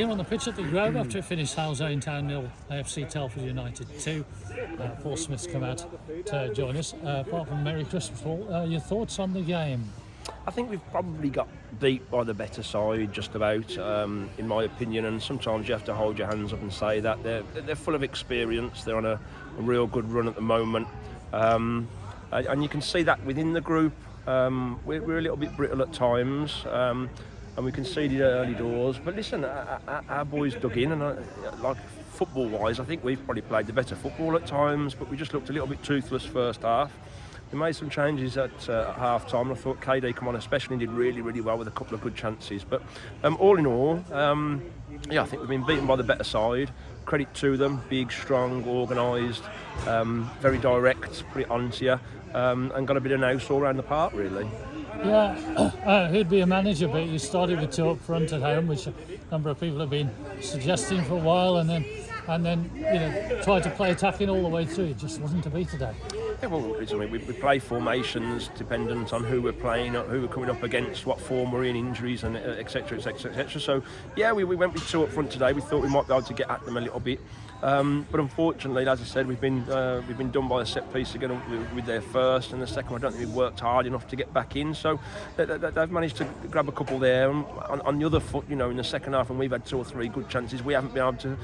Here on the pitch at the Grove after it finished Halzane Town 0, AFC Telford United 2. Paul Smith's come out to join us. Apart from Merry Christmas, Paul, your thoughts on the game? I think we've probably got beat by the better side, just about, in my opinion. And sometimes you have to hold your hands up and say that they're full of experience. They're on a real good run at the moment, and you can see that within the group. We're a little bit brittle at times. And we conceded early doors, but listen, our boys dug in, and like football-wise, I think we've probably played the better football at times, but we just looked a little bit toothless first half. We made some changes at half-time, and I thought KD come on especially and did really, really well with a couple of good chances. But all in all, I think we've been beaten by the better side. Credit to them, big, strong, organised, very direct, put it on to you, and got a bit of nous all around the park, really. Yeah, who'd be a manager, but you started with two up front at home, which a number of people have been suggesting for a while, and then tried to play attacking all the way through. It just wasn't to be today. Yeah, well, we play formations dependent on who we're playing, who we're coming up against, what form we're in, injuries, and etc. etc. etc. So yeah, we went with two up front today. We thought we might be able to get at them a little bit. But unfortunately, as I said, we've been done by a set piece again with their first, and the second one I don't think we've worked hard enough to get back in. So they've managed to grab a couple there. And on the other foot, in the second half, and we've had two or three good chances, we haven't been able to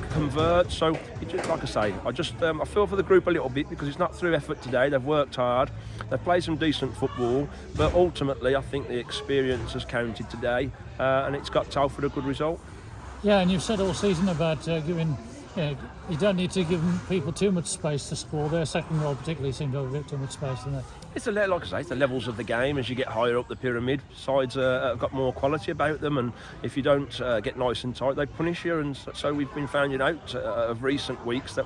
convert. So like I say, I feel for the group a little bit, because it's not through effort today. They've worked hard, they've played some decent football, but ultimately I think the experience has counted today, and it's got Telford a good result. Yeah, and you've said all season about giving, you don't need to give people too much space to score. Their second goal particularly seemed to have a bit too much space, didn't it? Like I say, it's the levels of the game. As you get higher up the pyramid, sides have got more quality about them, and if you don't get nice and tight, they punish you. And so we've been finding out of recent weeks that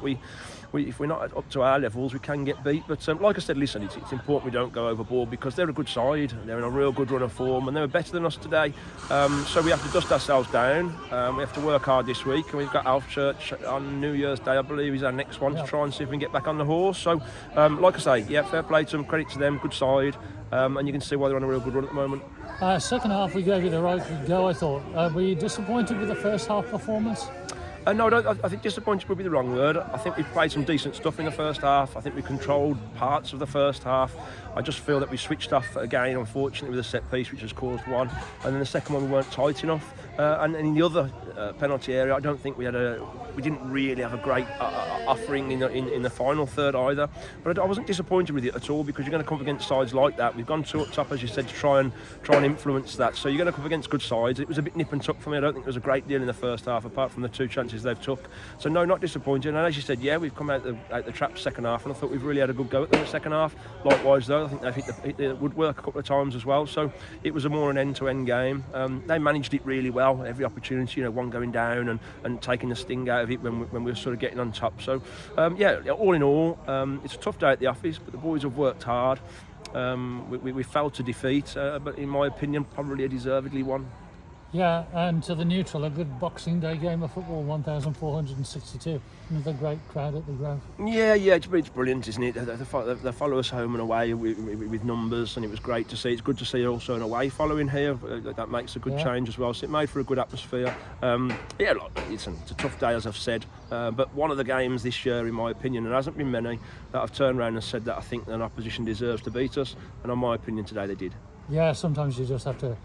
if we're not up to our levels, we can get beat. But like I said, listen, it's important we don't go overboard, because they're a good side. They're in a real good run of form, and they were better than us today. So we have to dust ourselves down. We have to work hard this week, and we've got Alf Church on New Year's Day, I believe, is our next one, to try and see if we can get back on the horse. So like I say, yeah, fair play to them, credit to them, good side, and you can see why they're on a real good run at the moment. Second half, we gave you the right go, I thought. Were you disappointed with the first half performance? No, I think disappointed would be the wrong word. I think we've played some decent stuff in the first half. I think we controlled parts of the first half. I just feel that we switched off again, unfortunately, with a set piece, which has caused one. And then the second one, we weren't tight enough. And in the other penalty area, I don't think we didn't really have a great offering in the final third either. But I wasn't disappointed with it at all, because you're going to come up against sides like that. We've gone two up top, as you said, to try and influence that. So you're going to come up against good sides. It was a bit nip and tuck for me. I don't think there was a great deal in the first half, apart from the two chances they've took. So no, not disappointed. And as you said, yeah, we've come out the trap second half, and I thought we've really had a good go at them in the second half. Likewise, though, I think they've hit the woodwork a couple of times as well. So it was a more an end-to-end game. They managed it really well. Every opportunity, one going down and taking the sting out of it when we were sort of getting on top. So yeah, all in all, it's a tough day at the office, but the boys have worked hard. We fell to defeat, but in my opinion, probably a deservedly one. Yeah, and to the neutral, a good Boxing Day game of football, 1,462. Another great crowd at the Grove. Yeah, it's brilliant, isn't it? They follow us home and away with numbers, and it was great to see. It's good to see also an away following here. That makes a good change as well. So it made for a good atmosphere. It's a tough day, as I've said. But one of the games this year, in my opinion, and there hasn't been many, that I've turned around and said that I think an opposition deserves to beat us. And in my opinion, today they did. Yeah, sometimes you just have to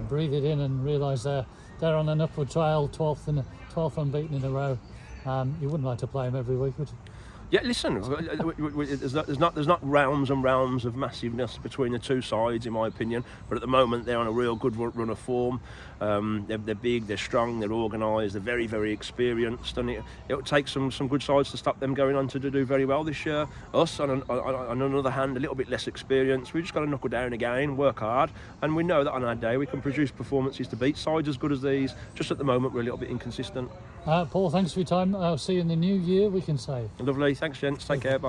breathe it in and realise they're on an upward trail, 12th unbeaten in a row. You wouldn't like to play them every week, would you? Yeah, listen, there's not realms and realms of massiveness between the two sides, in my opinion. But at the moment, they're on a real good run of form. They're big, they're strong, they're organised, they're very, very experienced, and it'll take some good sides to stop them going on to do very well this year. Us, on another hand, a little bit less experienced. We've just got to knuckle down again, work hard, and we know that on our day we can produce performances to beat sides as good as these. Just at the moment, we're a little bit inconsistent. Paul, thanks for your time. I'll see you in the new year, we can say. Lovely. Thanks, gents. Take care. Bye.